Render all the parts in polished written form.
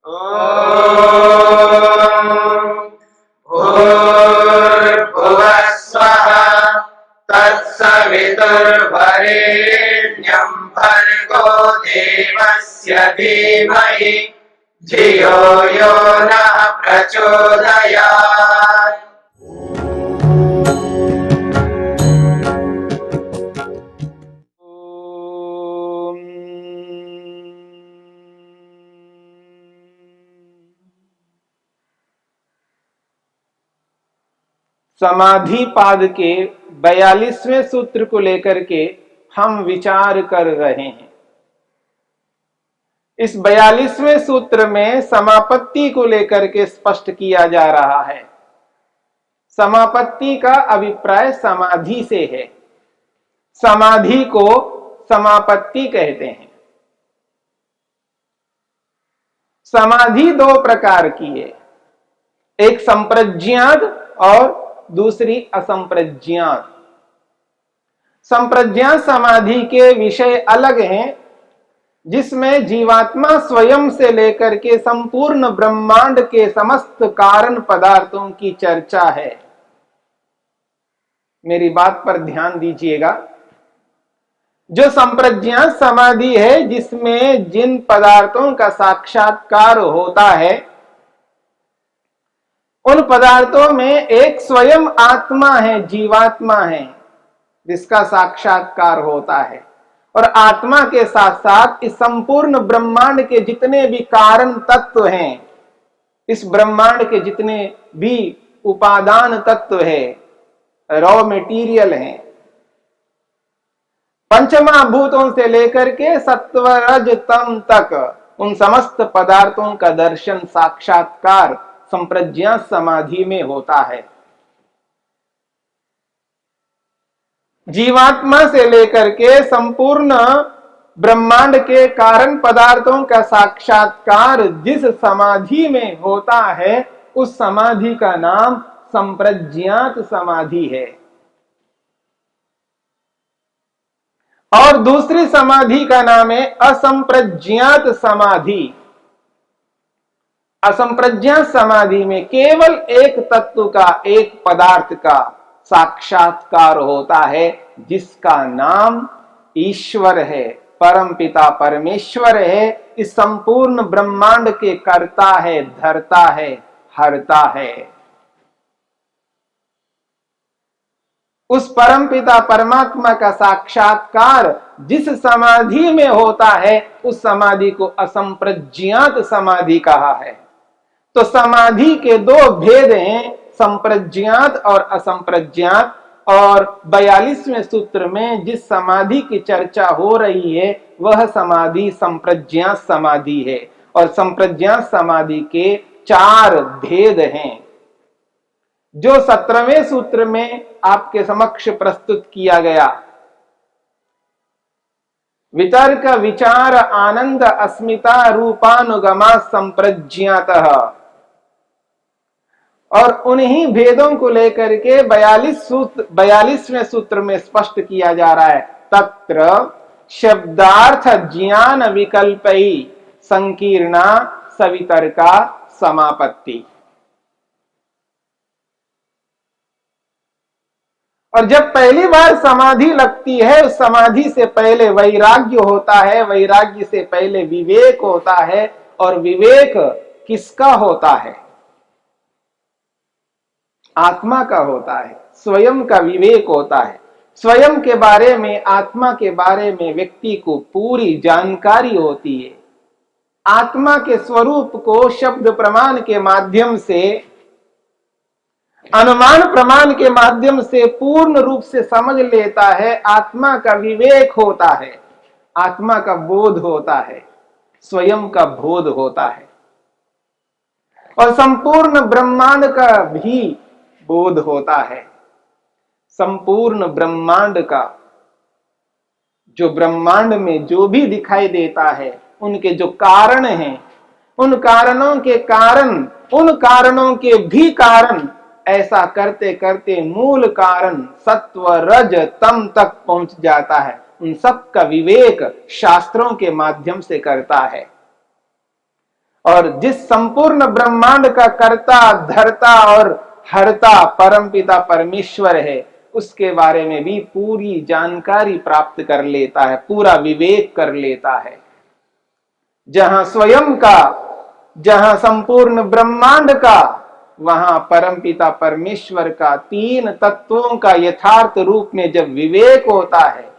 भूर्भुवः स्वः तत्सवितुर्वरेण्यं भर्गो देवस्य धीमहि धियो यो नः प्रचोदयात्। समाधि पाद के 42वें सूत्र को लेकर के हम विचार कर रहे हैं। इस 42वें सूत्र में समापत्ति को लेकर के स्पष्ट किया जा रहा है। समापत्ति का अभिप्राय समाधि से है। समाधि को समापत्ति कहते हैं। समाधि दो प्रकार की है, एक संप्रज्ञात और दूसरी असंप्रज्ञात। संप्रज्ञात समाधि के विषय अलग हैं, जिसमें जीवात्मा स्वयं से लेकर के संपूर्ण ब्रह्मांड के समस्त कारण पदार्थों की चर्चा है। मेरी बात पर ध्यान दीजिएगा। जो संप्रज्ञात समाधि है, जिसमें जिन पदार्थों का साक्षात्कार होता है, उन पदार्थों में एक स्वयं आत्मा है, जीवात्मा है, जिसका साक्षात्कार होता है। और आत्मा के साथ साथ इस संपूर्ण ब्रह्मांड के जितने भी कारण तत्व हैं, इस ब्रह्मांड के जितने भी उपादान तत्व है, रॉ मटेरियल हैं, पंचमहाभूतों से लेकर के सत्व रज तम तक उन समस्त पदार्थों का दर्शन साक्षात्कार संप्रज्ञात समाधि में होता है। जीवात्मा से लेकर के संपूर्ण ब्रह्मांड के कारण पदार्थों का साक्षात्कार जिस समाधि में होता है, उस समाधि का नाम संप्रज्ञात समाधि है। और दूसरी समाधि का नाम है असंप्रज्ञात समाधि। असंप्रज्ञात समाधि में केवल एक तत्व का, एक पदार्थ का साक्षात्कार होता है, जिसका नाम ईश्वर है, परमपिता परमेश्वर है। इस संपूर्ण ब्रह्मांड के कर्ता है, धर्ता है, हरता है। उस परमपिता परमात्मा का साक्षात्कार जिस समाधि में होता है, उस समाधि को असंप्रज्ञात समाधि कहा है। तो समाधि के दो भेद हैं, संप्रज्ञात और असंप्रज्ञात। और 42वें सूत्र में जिस समाधि की चर्चा हो रही है, वह समाधि संप्रज्ञात समाधि है। और संप्रज्ञात समाधि के 4 भेद हैं, जो 17वें सूत्र में आपके समक्ष प्रस्तुत किया गया। वितर्क विचार आनंद अस्मिता रूपानुगमा संप्रज्ञातः। और उन्हीं भेदों को लेकर के 42वें सूत्र में स्पष्ट किया जा रहा है। तत्र शब्दार्थ ज्ञान विकल्पई संकीर्णा सवितर्का समापत्ति। और जब पहली बार समाधि लगती है, उस समाधि से पहले वैराग्य होता है, वैराग्य से पहले विवेक होता है। और विवेक किसका होता है? आत्मा का होता है, स्वयं का विवेक होता है। स्वयं के बारे में, आत्मा के बारे में व्यक्ति को पूरी जानकारी होती है। आत्मा के स्वरूप को शब्द प्रमाण के माध्यम से, अनुमान प्रमाण के माध्यम से पूर्ण रूप से समझ लेता है। आत्मा का विवेक होता है, आत्मा का बोध होता है, स्वयं का बोध होता है। और संपूर्ण ब्रह्मांड का भी बोध होता है। संपूर्ण ब्रह्मांड का, जो ब्रह्मांड में जो भी दिखाई देता है, उनके जो कारण हैं, उन कारणों के कारण, उन कारणों के भी कारण, ऐसा करते करते मूल कारण सत्व रज तम तक पहुंच जाता है। उन सब का विवेक शास्त्रों के माध्यम से करता है। और जिस संपूर्ण ब्रह्मांड का कर्ता धर्ता और हरता परमपिता परमेश्वर है, उसके बारे में भी पूरी जानकारी प्राप्त कर लेता है, पूरा विवेक कर लेता है। जहां स्वयं का, जहां संपूर्ण ब्रह्मांड का, वहां परमपिता परमेश्वर का तीन तत्वों का यथार्थ रूप में जब विवेक होता है,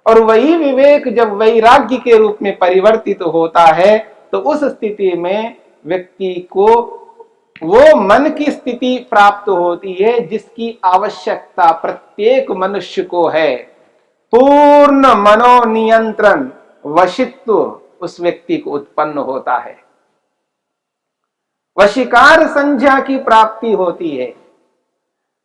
और वही विवेक जब वैराग्य के रूप में परिवर्तित होता है, तो उस स्थिति में व्यक्ति को वो मन की स्थिति प्राप्त होती है जिसकी आवश्यकता प्रत्येक मनुष्य को है। पूर्ण मनोनियंत्रण, वशित्व उस व्यक्ति को उत्पन्न होता है। वशीकार संज्ञा की प्राप्ति होती है।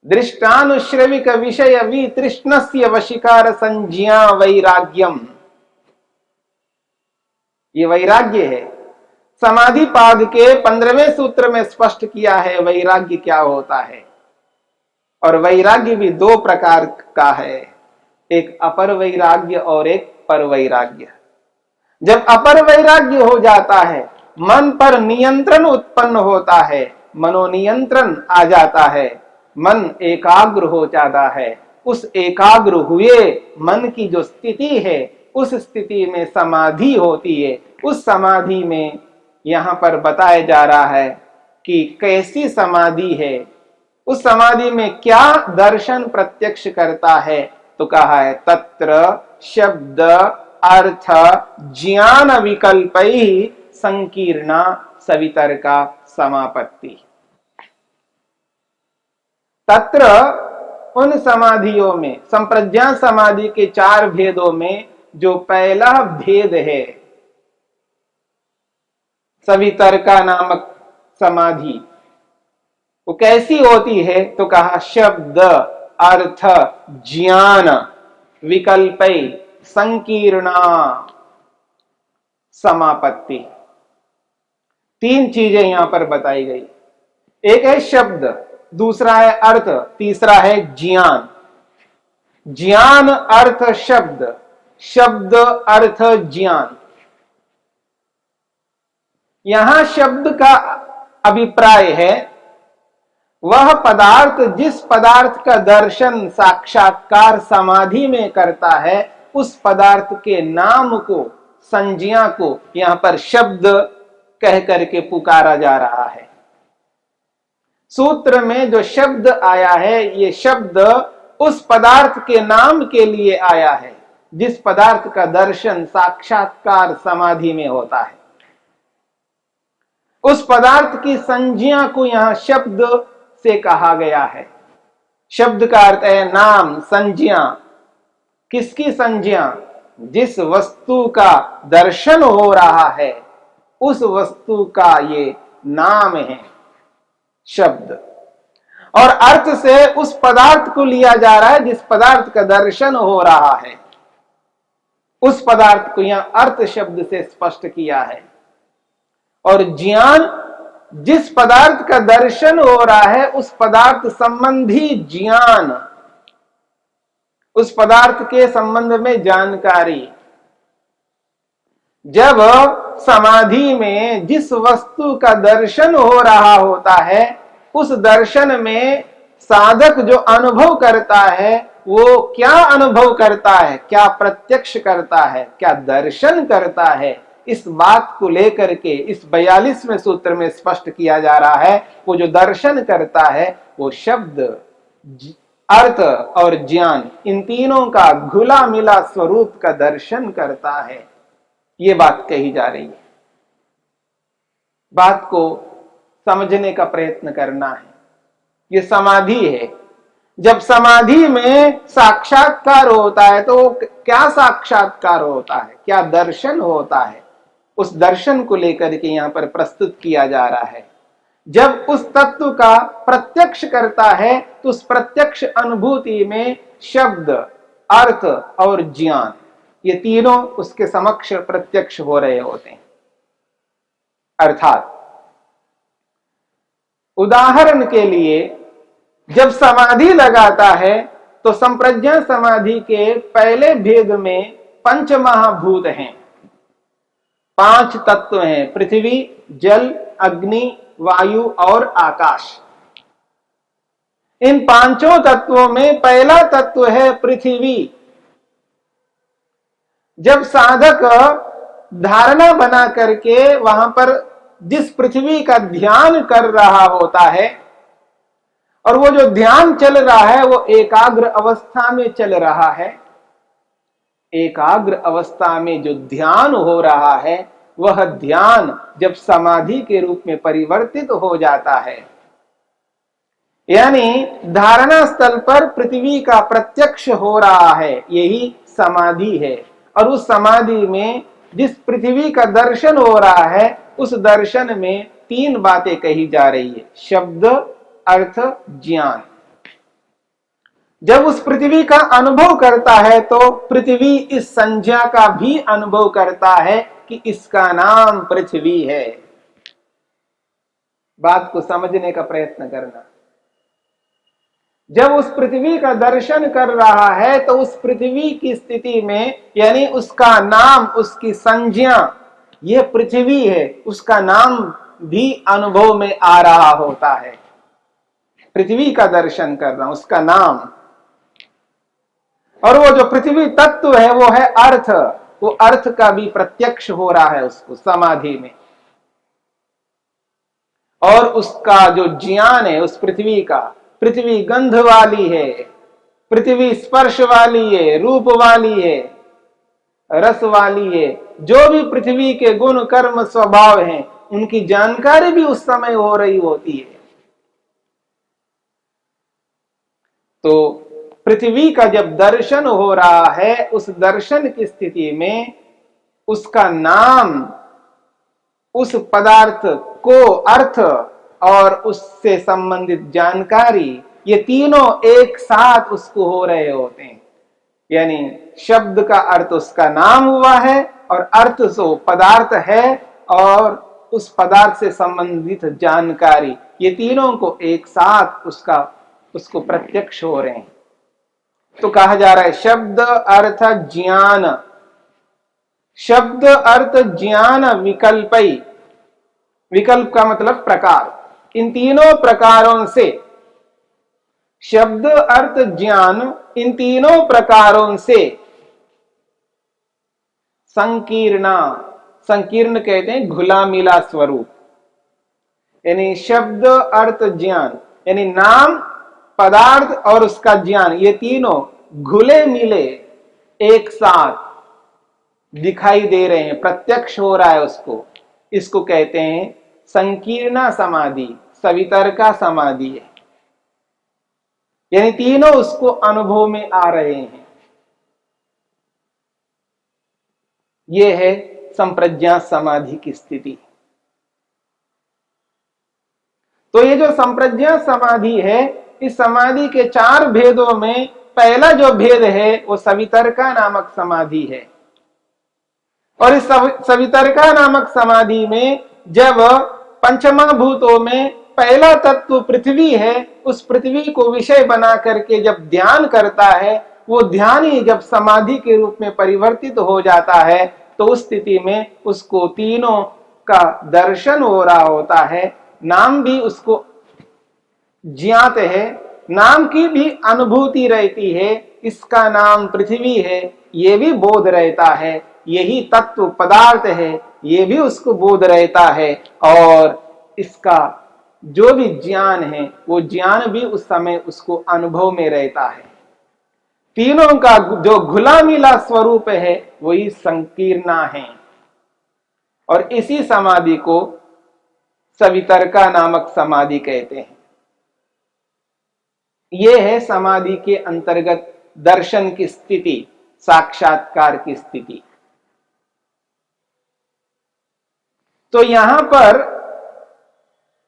दृष्टानुश्रविक विषय वितृष्णस्य वशीकार संज्ञा वैराग्यम, ये वैराग्य है। समाधि पाद के 15वें सूत्र में स्पष्ट किया है वैराग्य क्या होता है। और वैराग्य भी दो प्रकार का है, एक अपर वैराग्य और एक पर वैराग्य। जब अपर वैराग्य हो जाता है, मन पर नियंत्रण उत्पन्न होता है, मनोनियंत्रण आ जाता है, मन एकाग्र हो जाता है। उस एकाग्र हुए मन की जो स्थिति है, उस स्थिति में समाधि होती है। उस समाधि में यहां पर बताया जा रहा है कि कैसी समाधि है, उस समाधि में क्या दर्शन प्रत्यक्ष करता है। तो कहा है तत्र शब्द अर्थ ज्ञान विकल्पैः संकीर्णा सवितर्का समापत्ति। तत्र उन समाधियों में, संप्रज्ञा समाधि के 4 भेदों में जो पहला भेद है सवितर्का नामक समाधि, वो कैसी होती है। तो कहा शब्द अर्थ ज्ञान विकल्पै संकीर्णा समापत्ति। 3 चीजें यहां पर बताई गई। एक है शब्द, दूसरा है अर्थ, तीसरा है ज्ञान। ज्ञान अर्थ शब्द, शब्द अर्थ ज्ञान। यहां शब्द का अभिप्राय है वह पदार्थ जिस पदार्थ का दर्शन साक्षात्कार समाधि में करता है, उस पदार्थ के नाम को, संज्ञा को यहां पर शब्द कह करके पुकारा जा रहा है। सूत्र में जो शब्द आया है, ये शब्द उस पदार्थ के नाम के लिए आया है जिस पदार्थ का दर्शन साक्षात्कार समाधि में होता है। उस पदार्थ की संज्ञा को यहां शब्द से कहा गया है। शब्द का अर्थ है नाम, संज्ञा। किसकी संज्ञा? जिस वस्तु का दर्शन हो रहा है, उस वस्तु का ये नाम है शब्द। और अर्थ से उस पदार्थ को लिया जा रहा है जिस पदार्थ का दर्शन हो रहा है। उस पदार्थ को यहां अर्थ शब्द से स्पष्ट किया है। और ज्ञान, जिस पदार्थ का दर्शन हो रहा है उस पदार्थ संबंधी ज्ञान, उस पदार्थ के संबंध में जानकारी। जब समाधि में जिस वस्तु का दर्शन हो रहा होता है, उस दर्शन में साधक जो अनुभव करता है, वो क्या अनुभव करता है, क्या प्रत्यक्ष करता है, क्या दर्शन करता है, इस बात को लेकर के इस 42वें सूत्र में स्पष्ट किया जा रहा है। वो जो दर्शन करता है वो शब्द, अर्थ और ज्ञान, इन तीनों का घुला मिला स्वरूप का दर्शन करता है। ये बात कही जा रही है। बात को समझने का प्रयत्न करना है। ये समाधि है। जब समाधि में साक्षात्कार होता है तो क्या साक्षात्कार होता है, क्या दर्शन होता है, उस दर्शन को लेकर के यहां पर प्रस्तुत किया जा रहा है। जब उस तत्व का प्रत्यक्ष करता है तो उस प्रत्यक्ष अनुभूति में शब्द, अर्थ और ज्ञान, ये तीनों उसके समक्ष प्रत्यक्ष हो रहे होते हैं। अर्थात उदाहरण के लिए जब समाधि लगाता है तो संप्रज्ञा समाधि के पहले भेद में 5 महाभूत हैं। 5 तत्व हैं, पृथ्वी, जल, अग्नि, वायु और आकाश। इन पांचों तत्वों में पहला तत्व है पृथ्वी। जब साधक धारणा बना करके वहां पर जिस पृथ्वी का ध्यान कर रहा होता है, और वो जो ध्यान चल रहा है वो एकाग्र अवस्था में चल रहा है, एकाग्र अवस्था में जो ध्यान हो रहा है वह ध्यान जब समाधि के रूप में परिवर्तित हो जाता है, यानी धारणा स्थल पर पृथ्वी का प्रत्यक्ष हो रहा है, यही समाधि है। और उस समाधि में जिस पृथ्वी का दर्शन हो रहा है उस दर्शन में 3 बातें कही जा रही है, शब्द, अर्थ, ज्ञान। जब उस पृथ्वी का अनुभव करता है तो पृथ्वी इस संज्ञा का भी अनुभव करता है कि इसका नाम पृथ्वी है। बात को समझने का प्रयत्न करना। जब उस पृथ्वी का दर्शन कर रहा है तो उस पृथ्वी की स्थिति में, यानी उसका नाम, उसकी संज्ञा, यह पृथ्वी है, उसका नाम भी अनुभव में आ रहा होता है। पृथ्वी का दर्शन कर रहा हूं, उसका नाम। और वो जो पृथ्वी तत्व है वो है अर्थ, वो अर्थ का भी प्रत्यक्ष हो रहा है उसको समाधि में। और उसका जो ज्ञान है उस पृथ्वी का, पृथ्वी गंध वाली है, पृथ्वी स्पर्श वाली है, रूप वाली है, रस वाली है, जो भी पृथ्वी के गुण कर्म स्वभाव हैं उनकी जानकारी भी उस समय हो रही होती है। तो पृथ्वी का जब दर्शन हो रहा है उस दर्शन की स्थिति में उसका नाम, उस पदार्थ को अर्थ और उससे संबंधित जानकारी, ये तीनों एक साथ उसको हो रहे होते हैं। यानी शब्द का अर्थ उसका नाम हुआ है और अर्थ सो पदार्थ है और उस पदार्थ से संबंधित जानकारी, ये तीनों को एक साथ उसको प्रत्यक्ष हो रहे हैं। तो कहा जा रहा है शब्द अर्थ ज्ञान, शब्द अर्थ ज्ञान विकल्पई, विकल्प का मतलब प्रकार, इन तीनों प्रकारों से, शब्द अर्थ ज्ञान, इन तीनों प्रकारों से संकीर्णा, संकीर्ण कहते हैं घुला मिला स्वरूप, यानी शब्द अर्थ ज्ञान, यानी नाम, पदार्थ और उसका ज्ञान, ये तीनों घुले मिले एक साथ दिखाई दे रहे हैं, प्रत्यक्ष हो रहा है उसको। इसको कहते हैं संकीर्णा समाधि, सवितर्का समाधि है, यानी तीनों उसको अनुभव में आ रहे हैं। यह है संप्रज्ञा समाधि की स्थिति। तो ये जो संप्रज्ञा समाधि है, इस समाधि के 4 भेदों में पहला जो भेद है वो सवितर्का नामक समाधि है। और इस सवितर्का नामक समाधि में जब पंचमहाभूतों में पहला तत्व पृथ्वी है, उस पृथ्वी को विषय बना करके जब ध्यान करता है, वो ध्यान ही जब समाधि के रूप में परिवर्तित हो जाता है तो उस स्थिति में उसको तीनों का दर्शन हो रहा होता है। नाम भी उसको ज्ञात है, नाम की भी अनुभूति रहती है, इसका नाम पृथ्वी है ये भी बोध रहता है, यही तत्व पदार्थ है ये भी उसको बोध रहता है, और इसका जो भी ज्ञान है वो ज्ञान भी उस समय उसको अनुभव में रहता है। तीनों का जो घुला मिला स्वरूप है वही संकीर्णा है। और इसी समाधि को सवितर्का नामक समाधि कहते हैं। यह है समाधि के अंतर्गत दर्शन की स्थिति, साक्षात्कार की स्थिति। तो यहां पर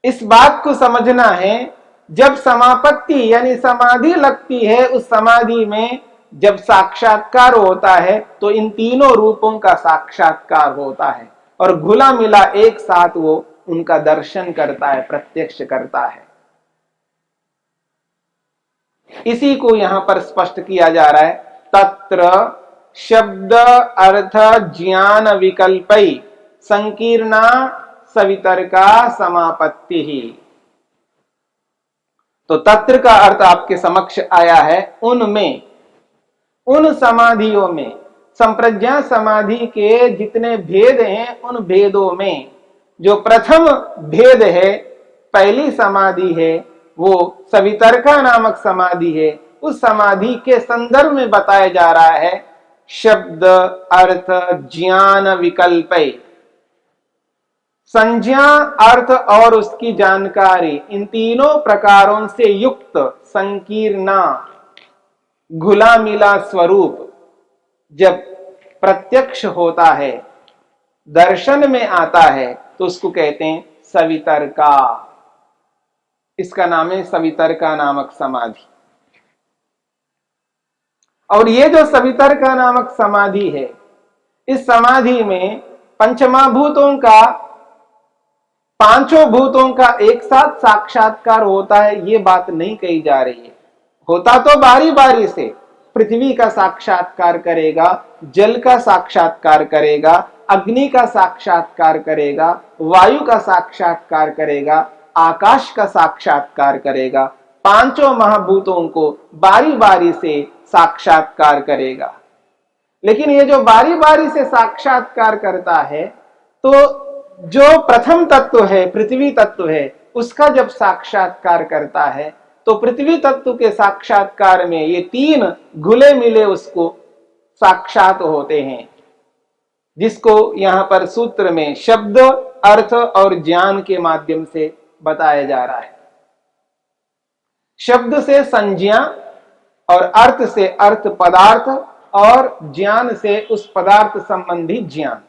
इस बात को समझना है, जब समापत्ति यानी समाधि लगती है, उस समाधि में जब साक्षात्कार होता है तो इन तीनों रूपों का साक्षात्कार होता है और घुला मिला एक साथ वो उनका दर्शन करता है, प्रत्यक्ष करता है। इसी को यहां पर स्पष्ट किया जा रहा है। तत्र शब्द अर्थ ज्ञान विकल्पै संकीर्णा सवितर्का समापत्ति ही। तो तत्र का अर्थ आपके समक्ष आया है उनमें, उन समाधियों में, संप्रज्ञा समाधि के जितने भेद हैं उन भेदों में जो प्रथम भेद है, पहली समाधि है, वो सवितर्का नामक समाधि है। उस समाधि के संदर्भ में बताया जा रहा है शब्द अर्थ ज्ञान विकल्पय, संज्ञा अर्थ और उसकी जानकारी, इन तीनों प्रकारों से युक्त संकीर्णा घुला मिला स्वरूप जब प्रत्यक्ष होता है, दर्शन में आता है, तो उसको कहते हैं सवितर्का। इसका नाम है सवितर्का नामक समाधि। और ये जो सवितर्का नामक समाधि है, इस समाधि में पंचमहाभूतों का, पांचों भूतों का एक साथ साक्षात्कार होता है, ये बात नहीं कही जा रही है। होता तो बारी बारी से, पृथ्वी का साक्षात्कार करेगा, जल का साक्षात्कार करेगा, अग्नि का साक्षात्कार करेगा, वायु का साक्षात्कार करेगा, आकाश का साक्षात्कार करेगा, पांचों महाभूतों को बारी बारी से साक्षात्कार करेगा। लेकिन ये जो बारी बारी से साक्षात्कार करता है, तो जो प्रथम तत्व है, पृथ्वी तत्व है, उसका जब साक्षात्कार करता है, तो पृथ्वी तत्व के साक्षात्कार में ये तीन घुले मिले उसको साक्षात होते हैं, जिसको यहां पर सूत्र में शब्द अर्थ और ज्ञान के माध्यम से बताया जा रहा है। शब्द से संज्ञा और अर्थ से अर्थ पदार्थ और ज्ञान से उस पदार्थ संबंधी ज्ञान,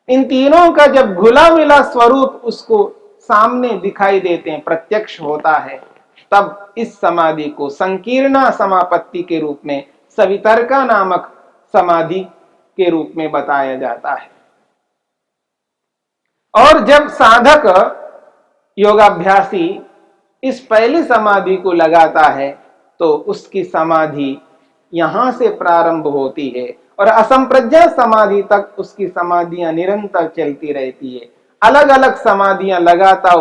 इन तीनों का जब घुला मिला स्वरूप उसको सामने दिखाई देते हैं, प्रत्यक्ष होता है, तब इस समाधि को संकीर्णा समापत्ति के रूप में, सवितर्का नामक समाधि के रूप में बताया जाता है। और जब साधक योगाभ्यासी इस पहली समाधि को लगाता है, तो उसकी समाधि यहां से प्रारंभ होती है और असंप्रज्ञा समाधि तक उसकी समाधियां निरंतर चलती रहती है। अलग अलग समाधियां लगाता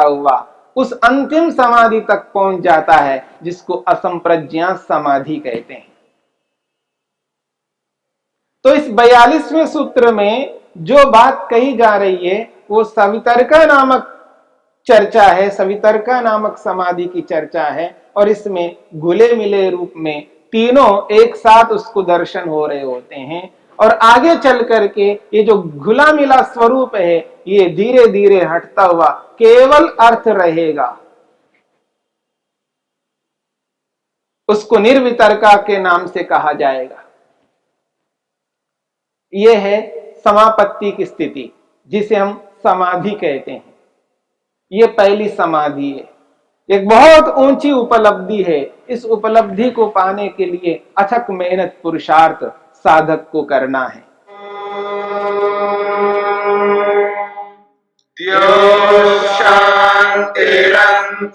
हुआ उस अंतिम समाधि तक पहुंच जाता है, जिसको असंप्रज्ञा समाधि कहते हैं। तो इस 42वें सूत्र में जो बात कही जा रही है, वो सवितर्का नामक चर्चा है, सवितर्का नामक समाधि की चर्चा है। और इसमें घुले मिले रूप में तीनों एक साथ उसको दर्शन हो रहे होते हैं। और आगे चल करके ये जो घुला मिला स्वरूप है, ये धीरे धीरे हटता हुआ केवल अर्थ रहेगा। उसको निर्वितर्का के नाम से कहा जाएगा। यह है समापत्ति की स्थिति, जिसे हम समाधि कहते हैं। यह पहली समाधि है, एक बहुत ऊंची उपलब्धि है। इस उपलब्धि को पाने के लिए अथक मेहनत पुरुषार्थ साधक को करना है।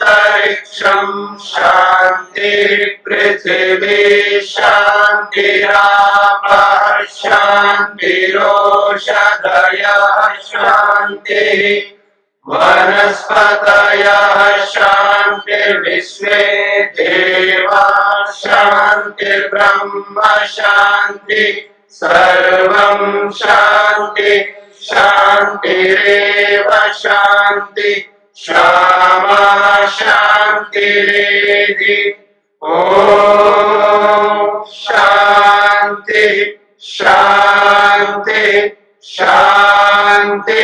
शांतिरंतरिक्षं शांति पृथिवी शांतिरापः शांतिरोषधयः शांतिः वनस्पतयः शांतिर्विश्वे देवाः शांतिर्ब्रह्म शांति सर्वं शांति शांतिरेव शांति क्षमा शांतिरेधि। ओम शांति शांति शांति।